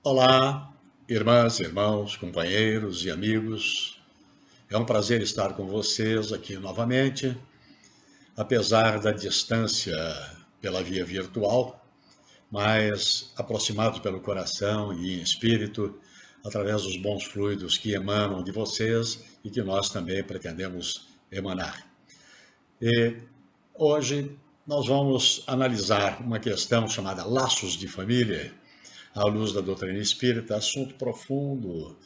Olá, irmãs, irmãos, companheiros e amigos. É um prazer estar com vocês aqui novamente, apesar da distância pela via virtual, mas aproximados pelo coração e em espírito, através dos bons fluidos que emanam de vocês e que nós também pretendemos emanar. E hoje nós vamos analisar uma questão chamada laços de família, à luz da doutrina espírita, assunto profundo,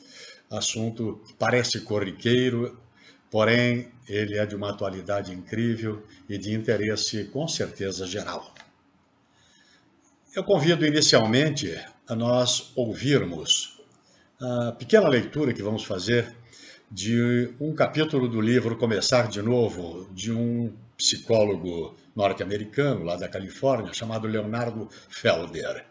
assunto que parece corriqueiro, porém ele é de uma atualidade incrível e de interesse com certeza geral. Eu convido inicialmente a nós ouvirmos a pequena leitura que vamos fazer de um capítulo do livro Começar de Novo, de um psicólogo norte-americano lá da Califórnia, chamado Leonardo Felder.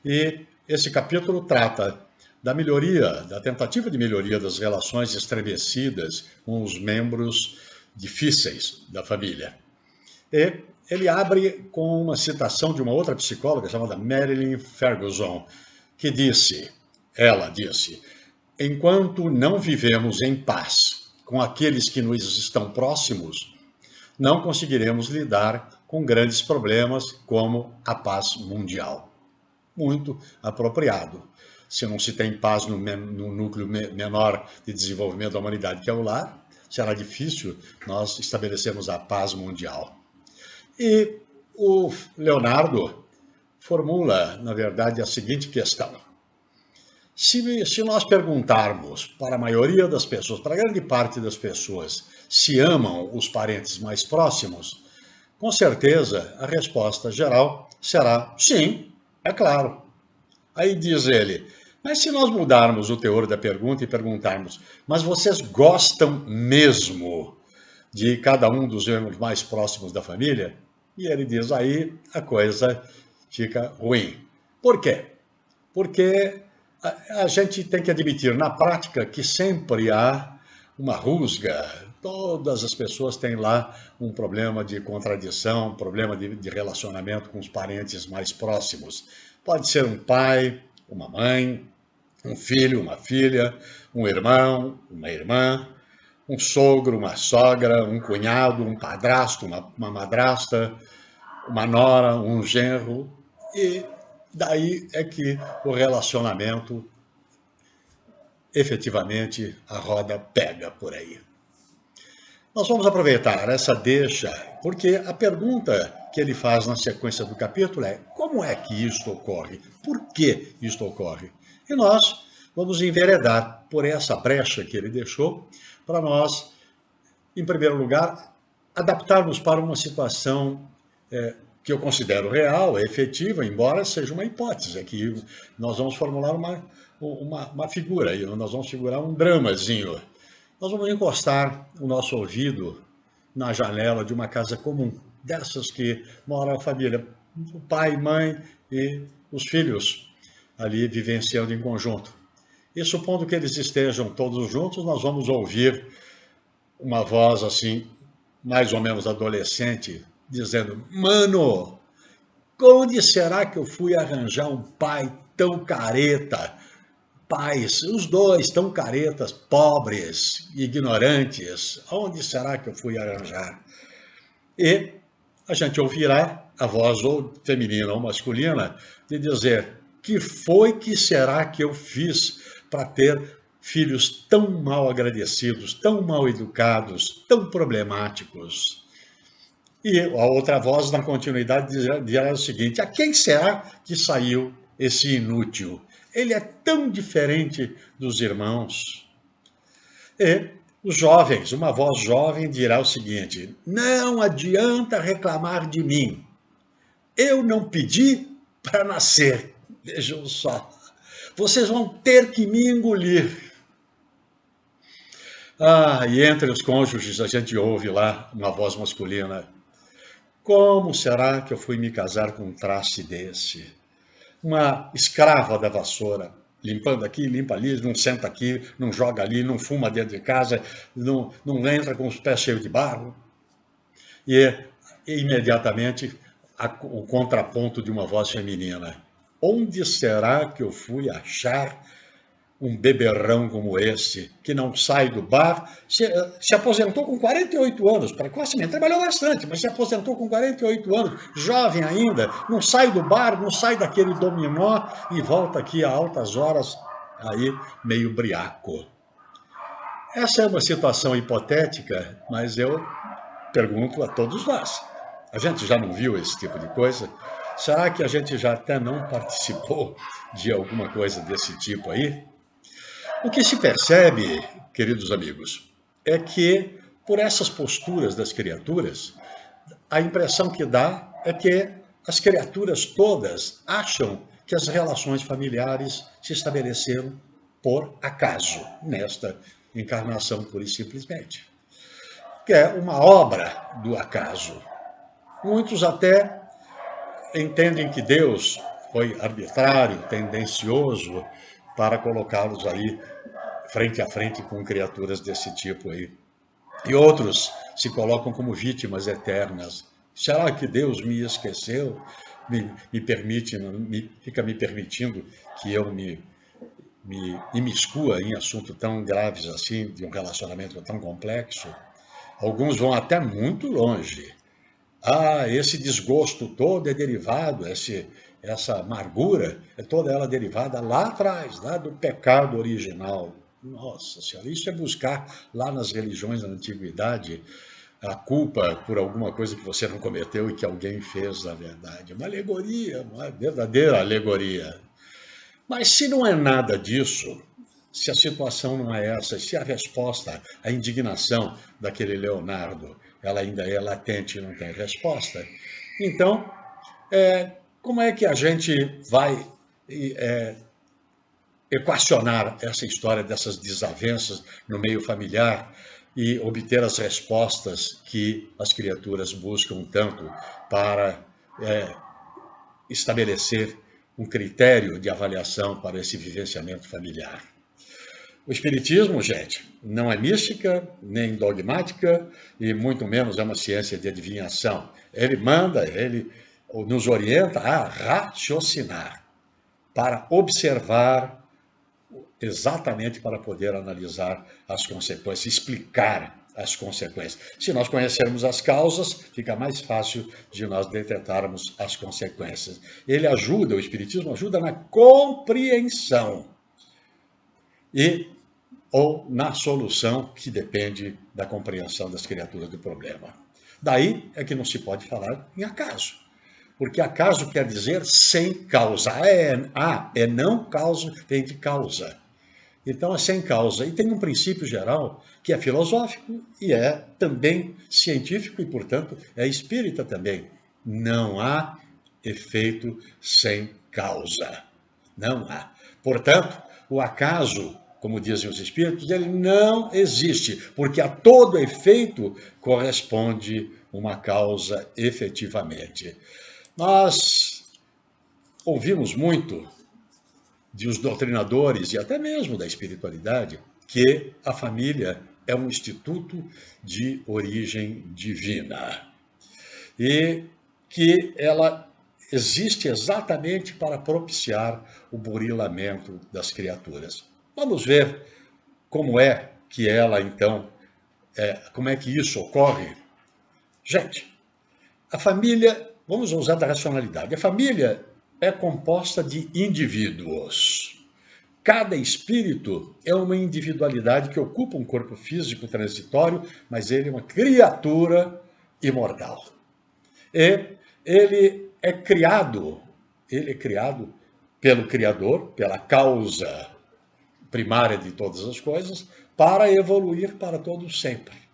E esse capítulo trata da melhoria, da tentativa de melhoria das relações estremecidas com os membros difíceis da família. E ele abre com uma citação de uma outra psicóloga chamada Marilyn Ferguson, que ela disse, enquanto não vivemos em paz com aqueles que nos estão próximos, não conseguiremos lidar com grandes problemas como a paz mundial. Muito apropriado. Se não se tem paz no núcleo menor de desenvolvimento da humanidade, que é o lar, será difícil nós estabelecermos a paz mundial. E o Leonardo formula, na verdade, a seguinte questão. Se nós perguntarmos para a maioria das pessoas, para a grande parte das pessoas, se amam os parentes mais próximos, com certeza a resposta geral será sim, é claro. Aí diz ele, mas se nós mudarmos o teor da pergunta e perguntarmos, mas vocês gostam mesmo de cada um dos membros mais próximos da família? E ele diz, aí a coisa fica ruim. Por quê? Porque a gente tem que admitir na prática que sempre há uma rusga. Todas as pessoas têm lá um problema de contradição, um problema de relacionamento com os parentes mais próximos. Pode ser um pai, uma mãe, um filho, uma filha, um irmão, uma irmã, um sogro, uma sogra, um cunhado, um padrasto, uma madrasta, uma nora, um genro. E daí é que o relacionamento, efetivamente, a roda pega por aí. Nós vamos aproveitar essa deixa, porque a pergunta que ele faz na sequência do capítulo é como é que isto ocorre? Por que isto ocorre? E nós vamos enveredar por essa brecha que ele deixou para nós, em primeiro lugar, adaptarmos para uma situação que eu considero real, efetiva, embora seja uma hipótese, que nós vamos formular uma figura, nós vamos figurar um dramazinho. Nós vamos encostar o nosso ouvido na janela de uma casa comum, dessas que mora a família, o pai, mãe e os filhos ali vivenciando em conjunto. E supondo que eles estejam todos juntos, nós vamos ouvir uma voz assim, mais ou menos adolescente, dizendo, mano, onde será que eu fui arranjar um pai tão careta? Pais, os dois tão caretas, pobres, ignorantes, onde será que eu fui arranjar? E a gente ouvirá a voz ou feminina ou masculina de dizer, que será que eu fiz para ter filhos tão mal agradecidos, tão mal educados, tão problemáticos? E a outra voz, na continuidade, dirá o seguinte, a quem será que saiu esse inútil? Ele é tão diferente dos irmãos. E os jovens, uma voz jovem dirá o seguinte, não adianta reclamar de mim. Eu não pedi para nascer. Vejam só. Vocês vão ter que me engolir. E entre os cônjuges a gente ouve lá uma voz masculina. Como será que eu fui me casar com um traste desse? Uma escrava da vassoura, limpando aqui, limpa ali, não senta aqui, não joga ali, não fuma dentro de casa, não entra com os pés cheios de barro. E imediatamente o contraponto de uma voz feminina. Onde será que eu fui achar um beberrão como esse, que não sai do bar, se aposentou com 48 anos, precocemente, trabalhou bastante, mas se aposentou com 48 anos, jovem ainda, não sai do bar, não sai daquele dominó e volta aqui a altas horas, aí meio briaco. Essa é uma situação hipotética, mas eu pergunto a todos nós. A gente já não viu esse tipo de coisa? Será que a gente já até não participou de alguma coisa desse tipo aí? O que se percebe, queridos amigos, é que por essas posturas das criaturas, a impressão que dá é que as criaturas todas acham que as relações familiares se estabeleceram por acaso, nesta encarnação pura e simplesmente, que é uma obra do acaso. Muitos até entendem que Deus foi arbitrário, tendencioso para colocá-los aí frente a frente com criaturas desse tipo aí. E outros se colocam como vítimas eternas. Será que Deus me esqueceu? Fica me permitindo que eu me imiscua em assuntos tão graves assim, de um relacionamento tão complexo? Alguns vão até muito longe. Ah, esse desgosto todo é derivado, essa amargura é toda ela derivada lá atrás, lá do pecado original. Nossa Senhora, isso é buscar lá nas religiões da antiguidade a culpa por alguma coisa que você não cometeu e que alguém fez, na verdade. Uma alegoria, uma verdadeira alegoria. Mas se não é nada disso, se a situação não é essa, se a resposta, a indignação daquele Leonardo, ela ainda é latente e não tem resposta, então, como é que a gente vai equacionar essa história dessas desavenças no meio familiar e obter as respostas que as criaturas buscam tanto para estabelecer um critério de avaliação para esse vivenciamento familiar? O Espiritismo, gente, não é mística, nem dogmática, e muito menos é uma ciência de adivinhação. Ele manda, ele nos orienta a raciocinar, para observar, exatamente para poder analisar as consequências, explicar as consequências. Se nós conhecermos as causas, fica mais fácil de nós detectarmos as consequências. Ele ajuda, o Espiritismo ajuda na compreensão e ou na solução que depende da compreensão das criaturas do problema. Daí é que não se pode falar em acaso, porque acaso quer dizer sem causa. É não causa, vem de causa. Então é sem causa. E tem um princípio geral que é filosófico e é também científico e, portanto, é espírita também. Não há efeito sem causa. Não há. Portanto, o acaso, como dizem os espíritos, ele não existe, porque a todo efeito corresponde uma causa efetivamente. Nós ouvimos muito de os doutrinadores e até mesmo da espiritualidade que a família é um instituto de origem divina e que ela existe exatamente para propiciar o burilamento das criaturas. Vamos ver como é que ela, então, como é que isso ocorre? Gente, a família, vamos usar da racionalidade, a família é composta de indivíduos. Cada espírito é uma individualidade que ocupa um corpo físico transitório, mas ele é uma criatura imortal. E ele é criado pelo Criador, pela causa primária de todas as coisas, para evoluir para todo sempre.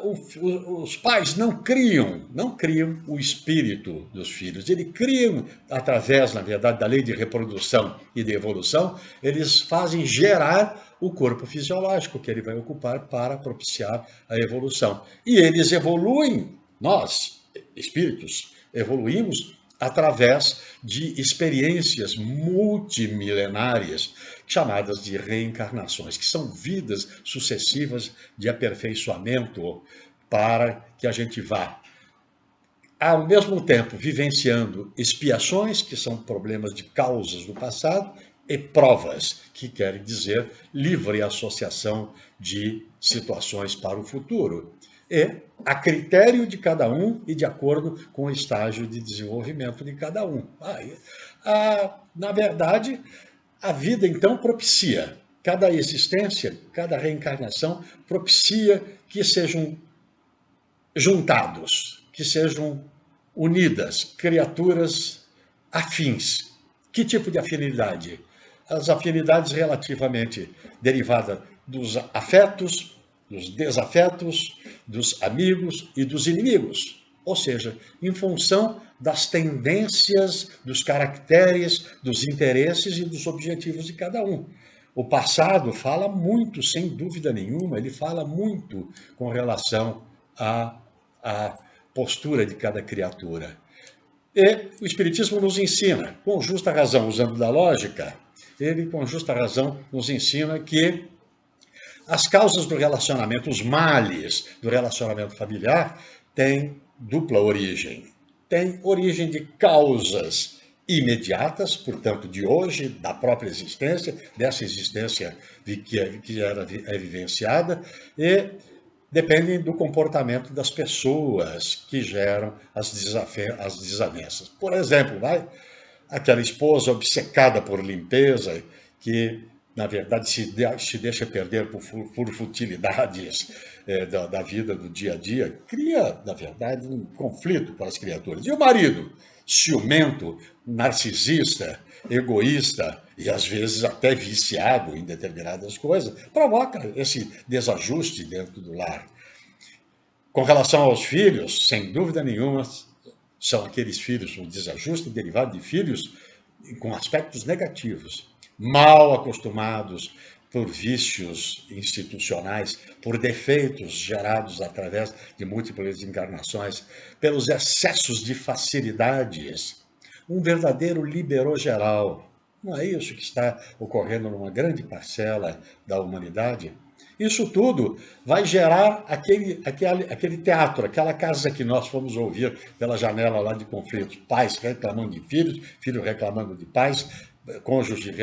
Os pais não criam o espírito dos filhos, eles criam através, na verdade, da lei de reprodução e de evolução, eles fazem gerar o corpo fisiológico que ele vai ocupar para propiciar a evolução. E eles evoluem, nós, espíritos, evoluímos através de experiências multimilenárias, chamadas de reencarnações, que são vidas sucessivas de aperfeiçoamento para que a gente vá ao mesmo tempo vivenciando expiações, que são problemas de causas do passado, e provas, que querem dizer livre associação de situações para o futuro. E a critério de cada um e de acordo com o estágio de desenvolvimento de cada um. Na verdade, a vida então propicia, cada existência, cada reencarnação propicia que sejam juntados, que sejam unidas, criaturas afins. Que tipo de afinidade? As afinidades relativamente derivadas dos afetos, dos desafetos, dos amigos e dos inimigos. Ou seja, em função das tendências, dos caracteres, dos interesses e dos objetivos de cada um. O passado fala muito, sem dúvida nenhuma, ele fala muito com relação à postura de cada criatura. E o Espiritismo nos ensina, com justa razão, usando da lógica, ele com justa razão nos ensina que as causas do relacionamento, os males do relacionamento familiar, têm dupla origem. Tem origem de causas imediatas, portanto, de hoje, da própria existência, dessa existência que é vivenciada, e dependem do comportamento das pessoas que geram as desavenças. Por exemplo, aquela esposa obcecada por limpeza, que, na verdade, se deixa perder por futilidades da vida do dia a dia, cria, na verdade, um conflito para as criaturas. E o marido, ciumento, narcisista, egoísta e às vezes até viciado em determinadas coisas, provoca esse desajuste dentro do lar. Com relação aos filhos, sem dúvida nenhuma, são aqueles filhos, um desajuste derivado de filhos com aspectos negativos, mal acostumados por vícios institucionais, por defeitos gerados através de múltiplas encarnações, pelos excessos de facilidades, um verdadeiro liberou-geral. Não é isso que está ocorrendo numa grande parcela da humanidade? Isso tudo vai gerar aquele teatro, aquela casa que nós fomos ouvir pela janela lá de conflitos. Pais reclamando de filhos, filhos reclamando de pais, cônjuges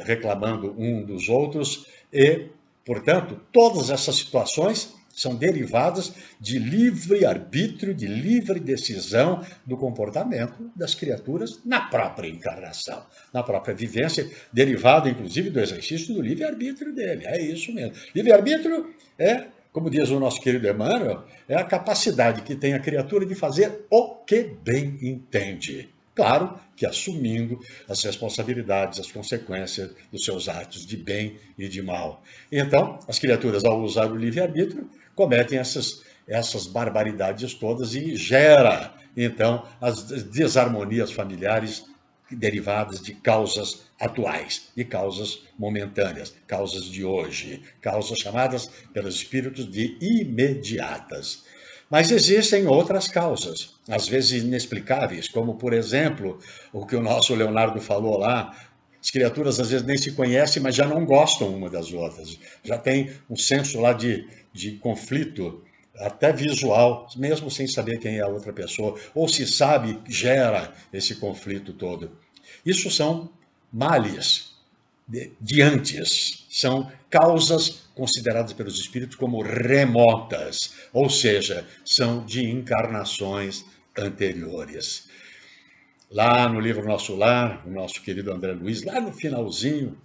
reclamando um dos outros. E, portanto, todas essas situações são derivadas de livre-arbítrio, de livre decisão do comportamento das criaturas na própria encarnação, na própria vivência, derivada, inclusive, do exercício do livre-arbítrio dele. É isso mesmo. Livre-arbítrio é, como diz o nosso querido Emmanuel, é a capacidade que tem a criatura de fazer o que bem entende. Claro que assumindo as responsabilidades, as consequências dos seus atos de bem e de mal. Então, as criaturas, ao usar o livre-arbítrio, cometem essas barbaridades todas e gera, então, as desarmonias familiares derivadas de causas atuais, de causas momentâneas, causas de hoje, causas chamadas pelos espíritos de imediatas. Mas existem outras causas, às vezes inexplicáveis, como, por exemplo, o que o nosso Leonardo falou lá. As criaturas às vezes nem se conhecem, mas já não gostam uma das outras. Já tem um senso lá de conflito, até visual, mesmo sem saber quem é a outra pessoa. Ou se sabe, gera esse conflito todo. Isso são males de antes, são causas consideradas pelos espíritos como remotas, ou seja, são de encarnações anteriores. Lá no livro Nosso Lar, o nosso querido André Luiz, lá no finalzinho,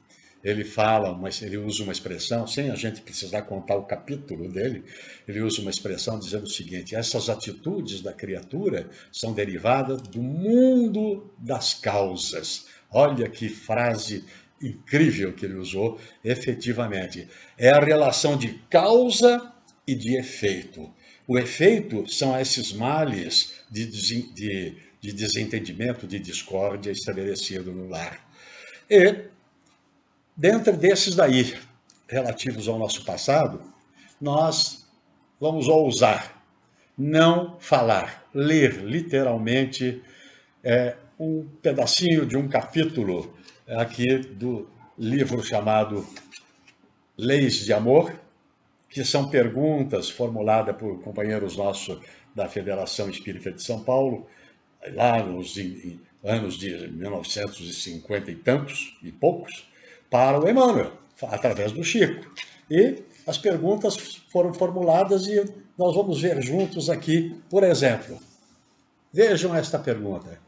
ele fala, mas ele usa uma expressão, sem a gente precisar contar o capítulo dele, ele usa uma expressão dizendo o seguinte: essas atitudes da criatura são derivadas do mundo das causas. Olha que frase incrível que ele usou, efetivamente. É a relação de causa e de efeito. O efeito são esses males de desentendimento, de discórdia estabelecido no lar. E, dentro desses daí, relativos ao nosso passado, nós vamos ousar não falar, ler literalmente um pedacinho de um capítulo aqui do livro chamado Leis de Amor, que são perguntas formuladas por companheiros nossos da Federação Espírita de São Paulo, lá nos anos de 1950 e tantos, e poucos, para o Emmanuel, através do Chico. E as perguntas foram formuladas e nós vamos ver juntos aqui, por exemplo. Vejam esta pergunta.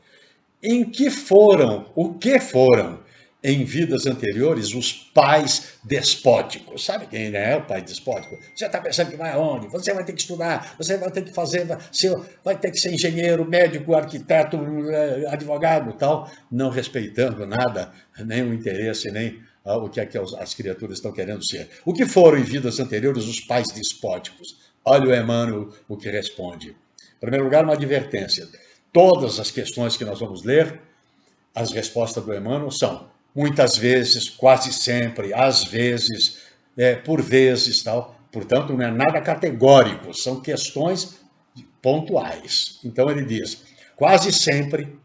O que foram, em vidas anteriores, os pais despóticos? Sabe quem é o pai despótico? Você está pensando que vai aonde? Você vai ter que estudar, você vai ter que fazer, vai ter que ser engenheiro, médico, arquiteto, advogado e tal, não respeitando nada, nem o interesse, nem o que é que as criaturas estão querendo ser. O que foram, em vidas anteriores, os pais despóticos? Olha o Emmanuel o que responde. Em primeiro lugar, uma advertência. Todas as questões que nós vamos ler, as respostas do Emmanuel são muitas vezes, quase sempre, às vezes, por vezes, tal. Portanto, não é nada categórico, são questões pontuais. Então ele diz, quase sempre,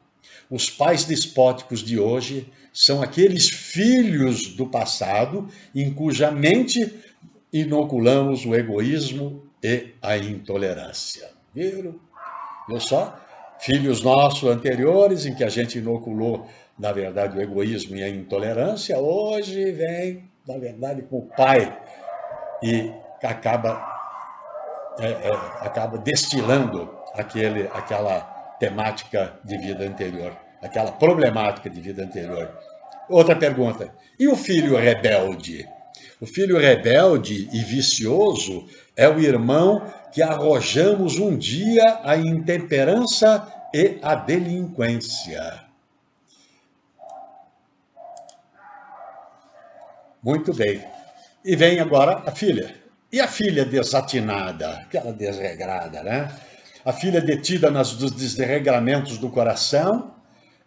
os pais despóticos de hoje são aqueles filhos do passado em cuja mente inoculamos o egoísmo e a intolerância. Viram? Viu só? Filhos nossos anteriores, em que a gente inoculou, na verdade, o egoísmo e a intolerância, hoje vem, na verdade, com o pai e acaba destilando aquela temática de vida anterior, aquela problemática de vida anterior. Outra pergunta, e o filho rebelde? O filho rebelde e vicioso é o irmão que arrojamos um dia à intemperança e à delinquência. Muito bem. E vem agora a filha. E a filha desatinada, aquela desregrada, né? A filha detida nos desregramentos do coração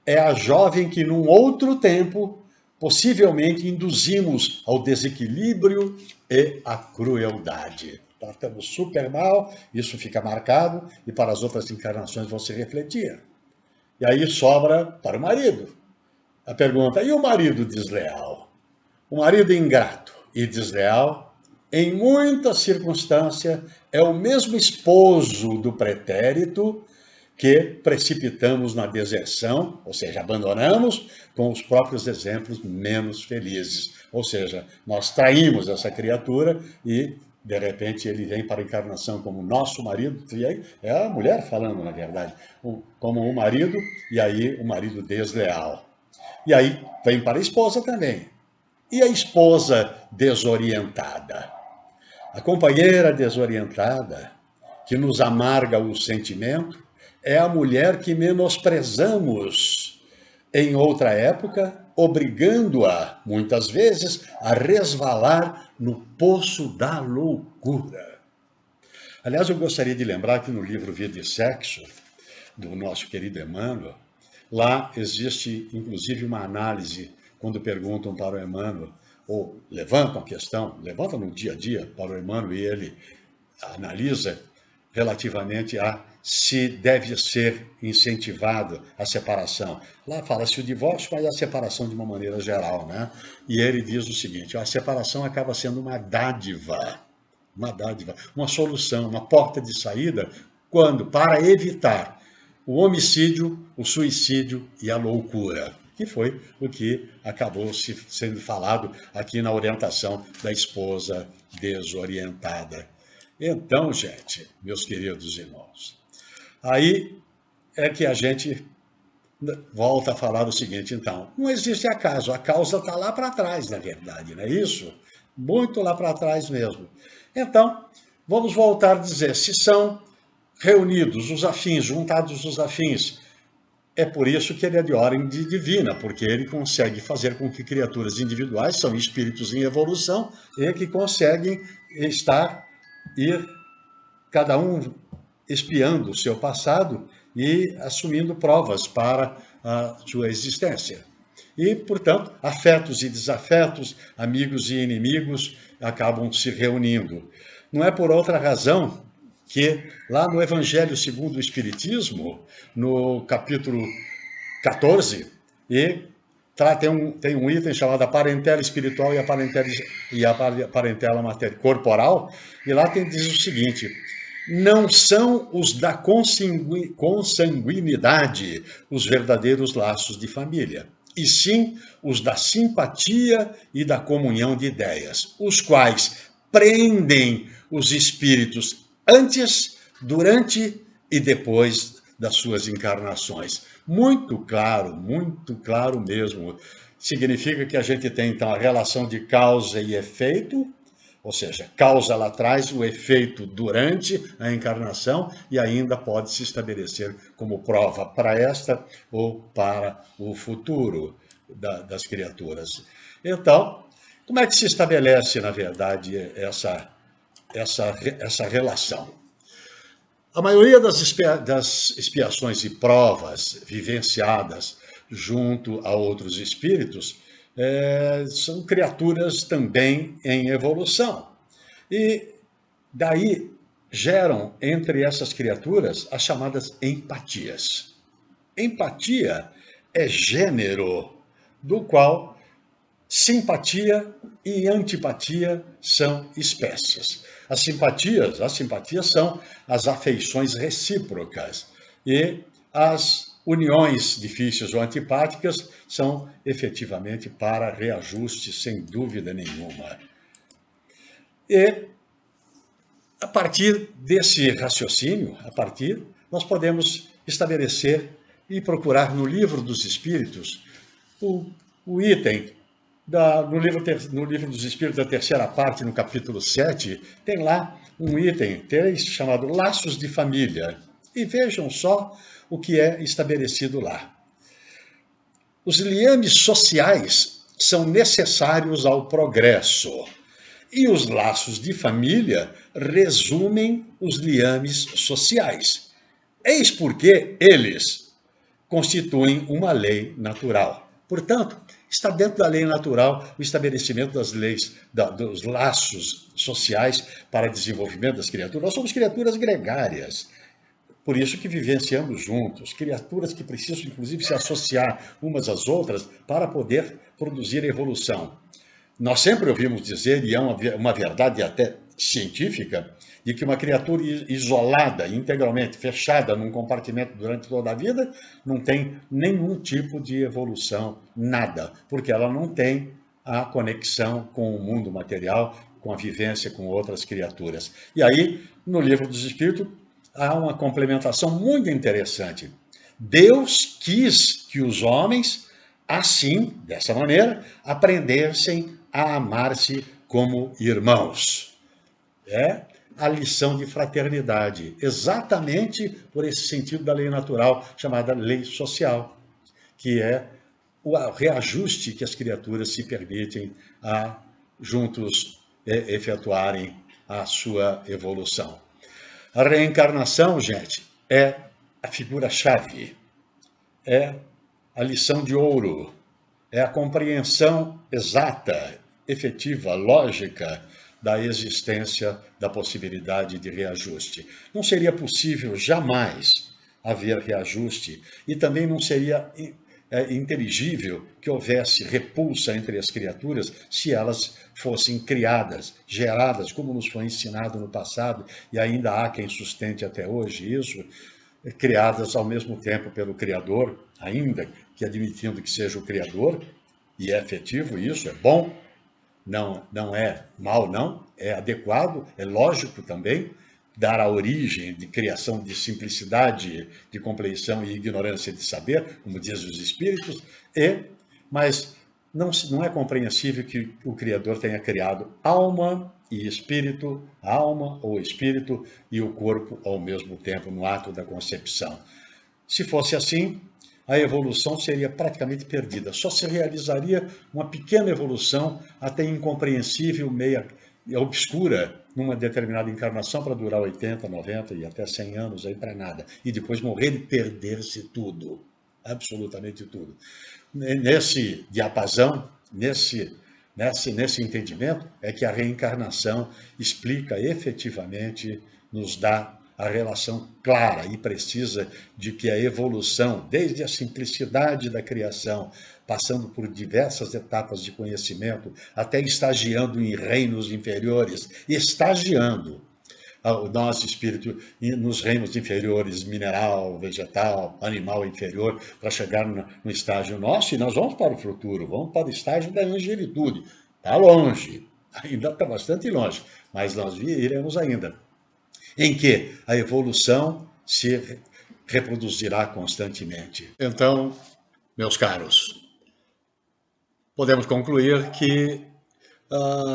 é a jovem que, num outro tempo, possivelmente induzimos ao desequilíbrio e à crueldade. Tratamos super mal, isso fica marcado e para as outras encarnações vão se refletir. E aí sobra para o marido. A pergunta, e o marido desleal? O marido ingrato e desleal, em muitas circunstâncias, é o mesmo esposo do pretérito que precipitamos na deserção, ou seja, abandonamos com os próprios exemplos menos felizes. Ou seja, nós traímos essa criatura e, de repente, ele vem para a encarnação como nosso marido, e aí é a mulher falando, na verdade, como um marido, e aí o marido desleal. E aí vem para a esposa também. E a esposa desorientada? A companheira desorientada, que nos amarga o sentimento, é a mulher que menosprezamos em outra época, obrigando-a, muitas vezes, a resvalar no poço da loucura. Aliás, eu gostaria de lembrar que no livro Vida e Sexo, do nosso querido Emmanuel, lá existe, inclusive, uma análise, quando perguntam para o Emmanuel, ou levantam a questão, levantam no dia a dia para o Emmanuel e ele analisa relativamente a se deve ser incentivada a separação. Lá fala-se o divórcio, mas a separação de uma maneira geral, né? E ele diz o seguinte, a separação acaba sendo uma dádiva, uma solução, uma porta de saída, quando? Para evitar o homicídio, o suicídio e a loucura, que foi o que acabou sendo falado aqui na orientação da esposa desorientada. Então, gente, meus queridos irmãos, aí é que a gente volta a falar o seguinte, então, não existe acaso, a causa está lá para trás, na verdade, não é isso? Muito lá para trás mesmo. Então, vamos voltar a dizer, se são reunidos os afins, juntados os afins, é por isso que ele é de ordem divina, porque ele consegue fazer com que criaturas individuais, são espíritos em evolução, e que conseguem ir cada um espiando o seu passado e assumindo provas para a sua existência. E, portanto, afetos e desafetos, amigos e inimigos acabam se reunindo. Não é por outra razão que lá no Evangelho segundo o Espiritismo, no capítulo 14, e tem um item chamado a parentela espiritual e a parentela corporal, e lá diz o seguinte: não são os da consanguinidade os verdadeiros laços de família, e sim os da simpatia e da comunhão de ideias, os quais prendem os espíritos antes, durante e depois das suas encarnações. Muito claro mesmo. Significa que a gente tem, então, a relação de causa e efeito, ou seja, causa lá atrás, o efeito durante a encarnação, e ainda pode se estabelecer como prova para esta ou para o futuro das criaturas. Então, como é que se estabelece, na verdade, essa relação? A maioria das expiações e provas vivenciadas junto a outros espíritos são criaturas também em evolução. E daí geram entre essas criaturas as chamadas empatias. Empatia é gênero do qual simpatia e antipatia são espécies. As simpatias são as afeições recíprocas e as uniões difíceis ou antipáticas são efetivamente para reajuste, sem dúvida nenhuma. E a partir desse raciocínio, nós podemos estabelecer e procurar no Livro dos Espíritos o item no livro dos Espíritos, da terceira parte, no capítulo 7, tem lá um item 3 chamado Laços de Família. E vejam só o que é estabelecido lá. Os liames sociais são necessários ao progresso, e os laços de família resumem os liames sociais. Eis porque eles constituem uma lei natural. Portanto, está dentro da lei natural o estabelecimento das leis, dos laços sociais para desenvolvimento das criaturas. Nós somos criaturas gregárias, por isso que vivenciamos juntos, criaturas que precisam, inclusive, se associar umas às outras para poder produzir evolução. Nós sempre ouvimos dizer, e é uma verdade até científica, de que uma criatura isolada, integralmente fechada num compartimento durante toda a vida, não tem nenhum tipo de evolução, nada, porque ela não tem a conexão com o mundo material, com a vivência com outras criaturas. E aí, no Livro dos Espíritos, há uma complementação muito interessante. Deus quis que os homens, assim, dessa maneira, aprendessem a amar-se como irmãos. É a lição de fraternidade, exatamente por esse sentido da lei natural, chamada lei social, que é o reajuste que as criaturas se permitem a juntos efetuarem a sua evolução. A reencarnação, gente, é a figura-chave, é a lição de ouro, é a compreensão exata, efetiva, lógica da existência da possibilidade de reajuste. Não seria possível jamais haver reajuste e também não seria inteligível que houvesse repulsa entre as criaturas se elas fossem criadas, geradas, como nos foi ensinado no passado, e ainda há quem sustente até hoje isso, criadas ao mesmo tempo pelo Criador, ainda que admitindo que seja o Criador, e é efetivo isso, é bom, não é mal, não, é adequado, é lógico também, dar a origem de criação de simplicidade, de compreensão e ignorância de saber, como dizem os espíritos, mas não é compreensível que o Criador tenha criado alma e espírito, alma ou espírito e o corpo ao mesmo tempo no ato da concepção. Se fosse assim, a evolução seria praticamente perdida. Só se realizaria uma pequena evolução, até incompreensível, meia obscura, numa determinada encarnação para durar 80, 90 e até 100 anos, aí para nada. E depois morrer e perder-se tudo, absolutamente tudo. Nesse diapasão, nesse entendimento, é que a reencarnação explica efetivamente, nos dá a relação clara e precisa de que a evolução, desde a simplicidade da criação, passando por diversas etapas de conhecimento, até estagiando em reinos inferiores, estagiando o nosso espírito nos reinos inferiores, mineral, vegetal, animal inferior, para chegar no estágio nosso, e nós vamos para o futuro, vamos para o estágio da angelitude. Está longe, ainda está bastante longe, mas nós iremos ainda. Em que a evolução se reproduzirá constantemente. Então, meus caros, podemos concluir que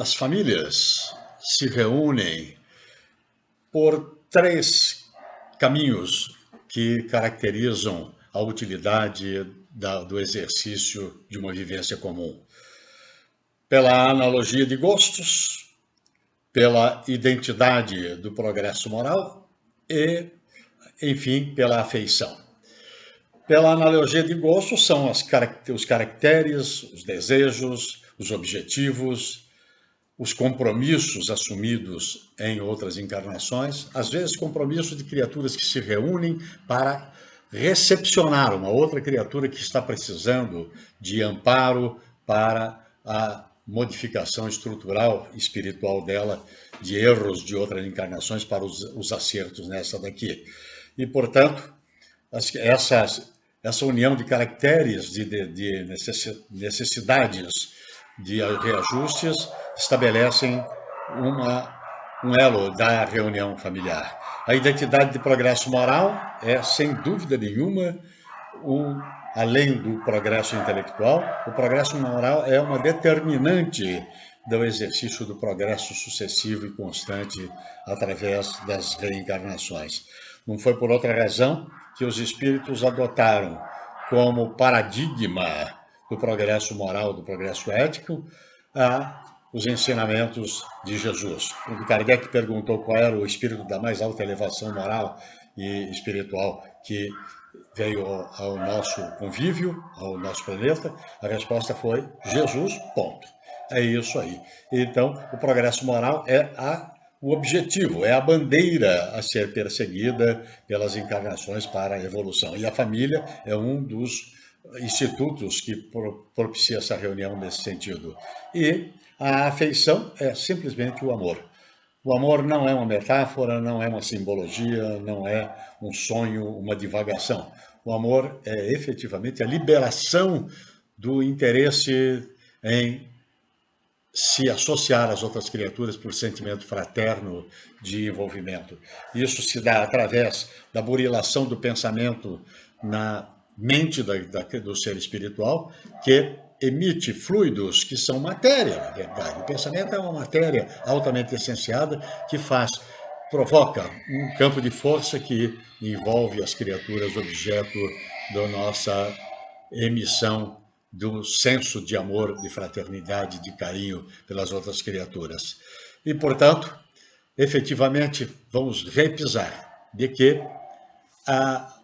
as famílias se reúnem por 3 caminhos que caracterizam a utilidade do exercício de uma vivência comum. Pela analogia de gostos, pela identidade do progresso moral e, enfim, pela afeição. Pela analogia de gostos são os caracteres, os desejos, os objetivos, os compromissos assumidos em outras encarnações, às vezes compromissos de criaturas que se reúnem para recepcionar uma outra criatura que está precisando de amparo para a modificação estrutural espiritual dela, de erros de outras encarnações para os acertos nessa daqui. E, portanto, essa união de caracteres, de necessidades de reajustes, estabelecem um elo da reunião familiar. A identidade de progresso moral é, sem dúvida nenhuma, além do progresso intelectual, o progresso moral é uma determinante do exercício do progresso sucessivo e constante através das reencarnações. Não foi por outra razão que os espíritos adotaram como paradigma do progresso moral, do progresso ético, os ensinamentos de Jesus. Quando Kardec perguntou qual era o espírito da mais alta elevação moral e espiritual que veio ao nosso convívio, ao nosso planeta, a resposta foi Jesus, ponto. É isso aí. Então, o progresso moral é o objetivo, é a bandeira a ser perseguida pelas encarnações para a evolução. E a família é um dos institutos que propicia essa reunião nesse sentido. E a afeição é simplesmente o amor. O amor não é uma metáfora, não é uma simbologia, não é um sonho, uma divagação. O amor é efetivamente a liberação do interesse em se associar às outras criaturas por sentimento fraterno de envolvimento. Isso se dá através da burilação do pensamento na mente do ser espiritual, que emite fluidos que são matéria, na verdade. O pensamento é uma matéria altamente essenciada que provoca um campo de força que envolve as criaturas objeto da nossa emissão do senso de amor, de fraternidade, de carinho pelas outras criaturas. E, portanto, efetivamente, vamos repisar de que a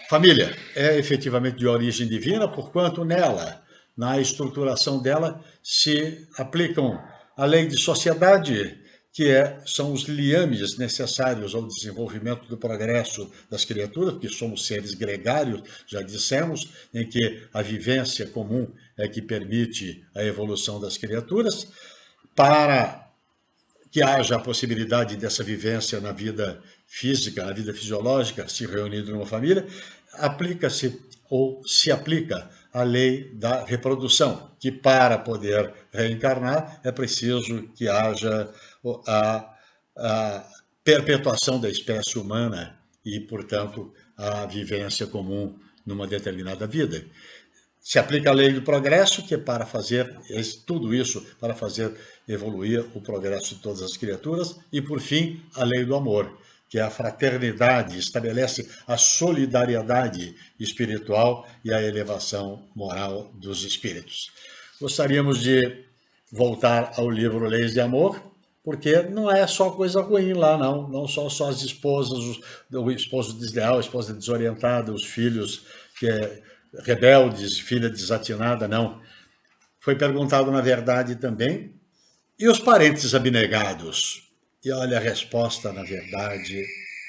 família é efetivamente de origem divina, porquanto nela, na estruturação dela, se aplicam a lei de sociedade, que são os liames necessários ao desenvolvimento do progresso das criaturas, porque somos seres gregários, já dissemos, em que a vivência comum é que permite a evolução das criaturas, para que haja a possibilidade dessa vivência na vida física, na vida fisiológica, se reunindo numa família, aplica-se ou se aplica a lei da reprodução, que para poder reencarnar é preciso que haja a perpetuação da espécie humana e, portanto, a vivência comum numa determinada vida. Se aplica a lei do progresso, que é para fazer tudo isso, para fazer evoluir o progresso de todas as criaturas, e, por fim, a lei do amor, que é a fraternidade, estabelece a solidariedade espiritual e a elevação moral dos espíritos. Gostaríamos de voltar ao livro Leis de Amor, porque não é só coisa ruim lá, não só as esposas, o esposo desleal, a esposa desorientada, os filhos rebeldes, filha desatinada, não. Foi perguntado, na verdade, também, e os parentes abnegados? E olha a resposta, na verdade,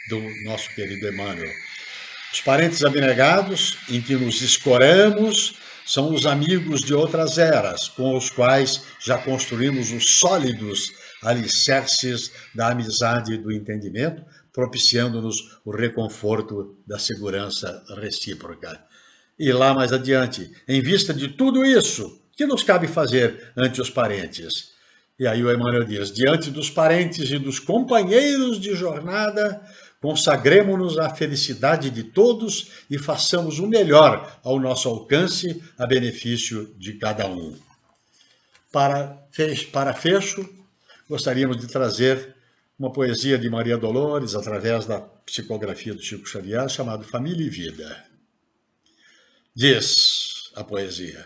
do nosso querido Emmanuel. Os parentes abnegados, em que nos escoramos, são os amigos de outras eras, com os quais já construímos os sólidos alicerces da amizade e do entendimento, propiciando-nos o reconforto da segurança recíproca. E lá mais adiante, em vista de tudo isso, que nos cabe fazer ante os parentes? E aí o Emmanuel diz, diante dos parentes e dos companheiros de jornada, consagremo-nos à felicidade de todos e façamos o melhor ao nosso alcance, a benefício de cada um. Para fecho, gostaríamos de trazer uma poesia de Maria Dolores, através da psicografia do Chico Xavier, chamado Família e Vida. Diz a poesia,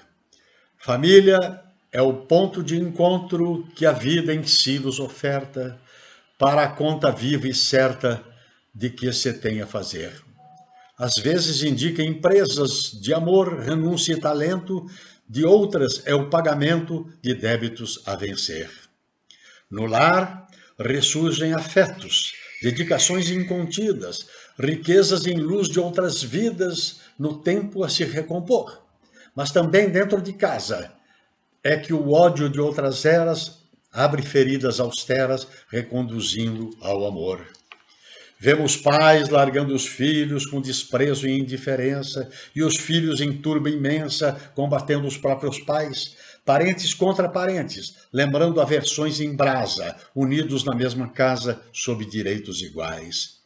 família é o ponto de encontro que a vida em si nos oferta para a conta viva e certa de que se tem a fazer. Às vezes indica empresas de amor, renúncia e talento, de outras é o pagamento de débitos a vencer. No lar ressurgem afetos, dedicações incontidas, riquezas em luz de outras vidas no tempo a se recompor. Mas também dentro de casa é que o ódio de outras eras abre feridas austeras, reconduzindo ao amor. Vemos pais largando os filhos com desprezo e indiferença, e os filhos em turba imensa combatendo os próprios pais, parentes contra parentes, lembrando aversões em brasa, unidos na mesma casa sob direitos iguais.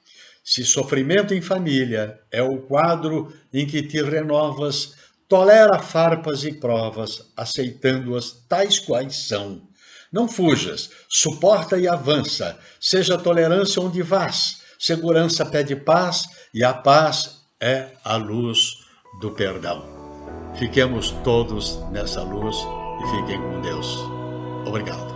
Se sofrimento em família é o quadro em que te renovas, tolera farpas e provas, aceitando-as tais quais são. Não fujas, suporta e avança, seja tolerância onde vás, segurança pede paz e a paz é a luz do perdão. Fiquemos todos nessa luz e fiquem com Deus. Obrigado.